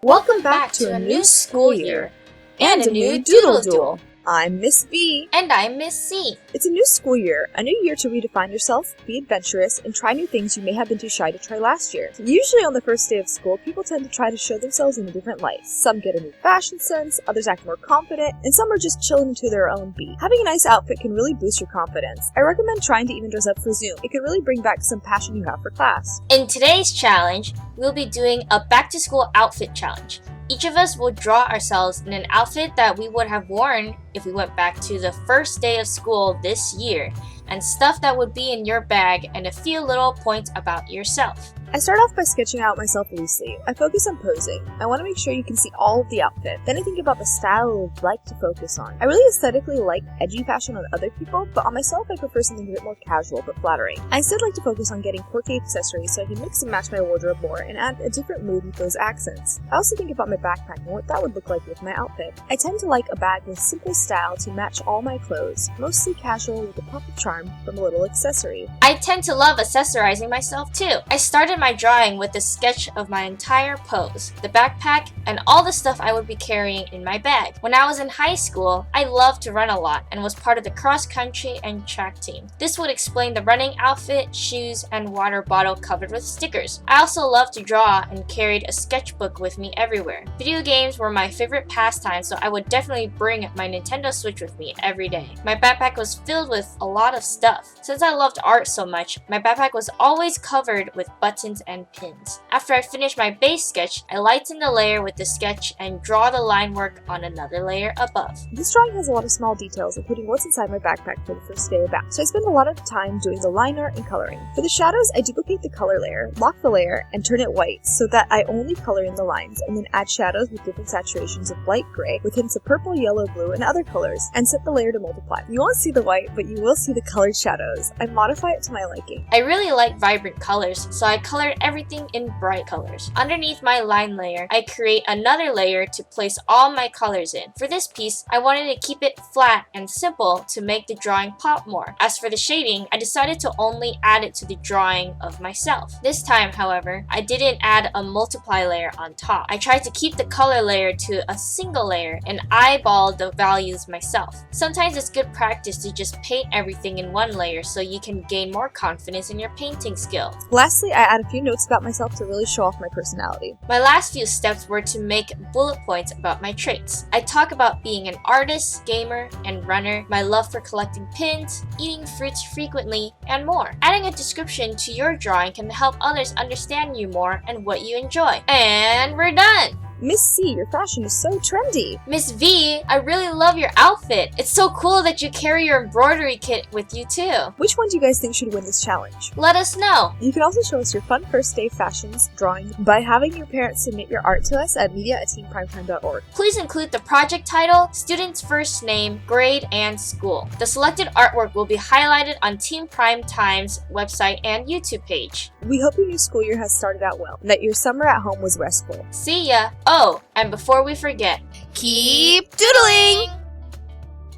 Welcome back to a new school year and a new Doodle Duel. I'm Miss V. And I'm Miss C. It's a new school year, a new year to redefine yourself, be adventurous, and try new things you may have been too shy to try last year. Usually on the first day of school, people tend to try to show themselves in a different light. Some get a new fashion sense, others act more confident, and some are just chilling to their own beat. Having a nice outfit can really boost your confidence. I recommend trying to even dress up for Zoom. It could really bring back some passion you have for class. In today's challenge, we'll be doing a back-to-school outfit challenge. Each of us will draw ourselves in an outfit that we would have worn if we went back to the first day of school this year, and stuff that would be in your bag and a few little points about yourself. I start off by sketching out myself loosely. I focus on posing. I want to make sure you can see all of the outfit. Then I think about the style I would like to focus on. I really aesthetically like edgy fashion on other people, but on myself I prefer something a bit more casual but flattering. I instead like to focus on getting quirky accessories so I can mix and match my wardrobe more and add a different mood with those accents. I also think about my backpack and what that would look like with my outfit. I tend to like a bag with simple style to match all my clothes, mostly casual with a pop of charm from a little accessory. I tend to love accessorizing myself too. I started my drawing with a sketch of my entire pose, the backpack, and all the stuff I would be carrying in my bag. When I was in high school, I loved to run a lot and was part of the cross country and track team. This would explain the running outfit, shoes, and water bottle covered with stickers. I also loved to draw and carried a sketchbook with me everywhere. Video games were my favorite pastime, so I would definitely bring my Nintendo Switch with me every day. My backpack was filled with a lot of stuff. Since I loved art so much, my backpack was always covered with buttons and pins. After I finished my base sketch, I lighten the layer with the sketch and draw the line work on another layer above. This drawing has a lot of small details, including what's inside my backpack for the first day of back, so I spend a lot of time doing the line art and coloring. For the shadows, I duplicate the color layer, lock the layer, and turn it white so that I only color in the lines, and then add shadows with different saturations of light gray with hints of purple, yellow, blue, and other colors, and set the layer to multiply. You won't see the white, but you will see the colored shadows. I modify it to my liking. I really like vibrant colors, so I colored everything in bright colors. Underneath my line layer, I create another layer to place all my colors in. For this piece, I wanted to keep it flat and simple to make the drawing pop more. As for the shading, I decided to only add it to the drawing of myself. This time, however, I didn't add a multiply layer on top. I tried to keep the color layer to a single layer and eyeball the values myself. Sometimes it's good practice to just paint everything in one layer so you can gain more confidence in your painting skill. Lastly, I add a few notes about myself to really show off my personality. My last few steps were to make bullet points about my traits. I talk about being an artist, gamer, and runner, my love for collecting pins, eating fruits frequently, and more. Adding a description to your drawing can help others understand you more and what you enjoy. And we're done! Miss C, your fashion is so trendy. Miss V, I really love your outfit. It's so cool that you carry your embroidery kit with you too. Which one do you guys think should win this challenge? Let us know. You can also show us your fun first day fashions drawing by having your parents submit your art to us at media@teenprimetime.org. Please include the project title, student's first name, grade, and school. The selected artwork will be highlighted on Teen Prime Time's website and YouTube page. We hope your new school year has started out well, and that your summer at home was restful. See ya! Oh, and before we forget, keep doodling!